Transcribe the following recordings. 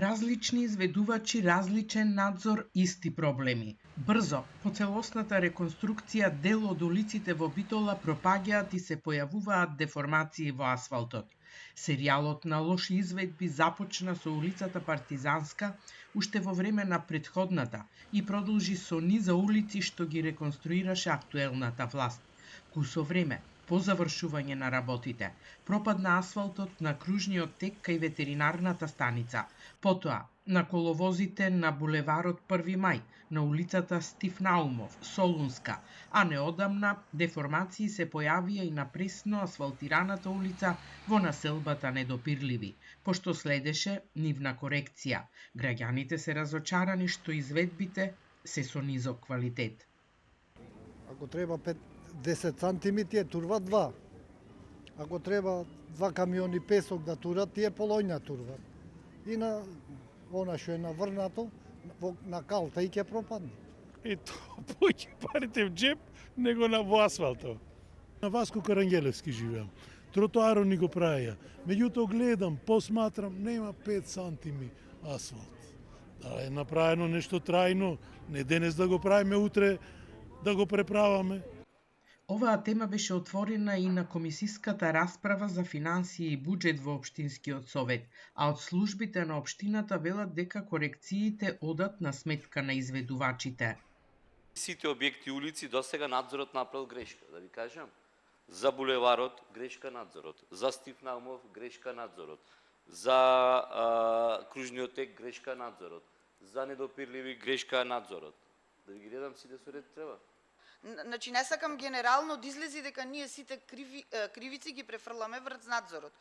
Различни изведувачи, различен надзор, исти проблеми. Брзо, по целосната реконструкција дел од улиците во Битола пропаѓаат и се појавуваат деформации во асфалтот. Серијалот на лоши изведби започна со улицата Партизанска уште во време на претходната и продолжи со низа улици што ги реконструираше актуелната власт. Кусо време, по завршување на работите, пропадна асфалтот на кружниот тек кај ветеринарната станица, потоа на коловозите на булеварот 1 мај, на улицата Стив Наумов, Солунска, а неодамна деформации се појавија и на пресно асфалтираната улица во населбата Недопирливи, пошто следеше нивна корекција. Граѓаните се разочарани што изведбите се со низок квалитет. Ако треба 10 сантими, тие турват 2. Ако треба 2 камиони песок да турат, тие полојна турват. И на она што е наврнато, на калта и ќе пропадне. И то поќе парите в джеп, него во асфалтот. На Васко Карангелевски живеам. Тротоарот ни го правија. Меѓутоа гледам, посматрам, нема 5 сантими асфалт. Да е направено нешто трајно, не денес да го правиме, утре да го преправаме. Оваа тема беше отворена и на комисиската расправа за финансии и буџет во Општинскиот совет, а од службите на Општината велат дека корекциите одат на сметка на изведувачите. Сите објекти улици досега надзорот направил грешка, да ви кажам. За булеварот грешка надзорот, за Стив Наумов грешка надзорот, за кружниот тек грешка надзорот, за Недопирливи грешка надзорот. Да ви ги редам сите со ред треба. Значи не сакам генерално да излези дека ние сите кривици ги префрламе врз надзорот.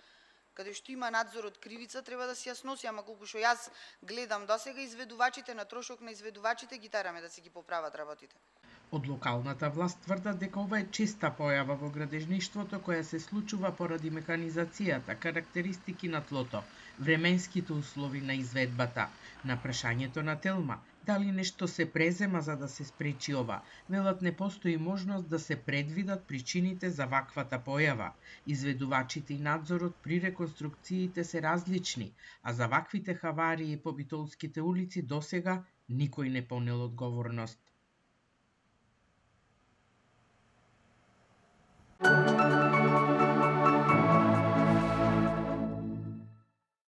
Каде што има надзор од кривица треба да си ја сноси, ама колку што јас гледам досега изведувачите на трошок на изведувачите ги тараме да си ги поправат работите. Од локалната власт тврдат дека ова е честа појава во градежништвото која се случува поради механизацијата, карактеристики на тлото, временските услови на изведбата. На прашањето на Телма, дали нешто се презема за да се спречи ова, велат не постои можност да се предвидат причините за ваквата појава. Изведувачите и надзорот при реконструкциите се различни, а за ваквите хаварии по битолските улици досега никој не понел одговорност.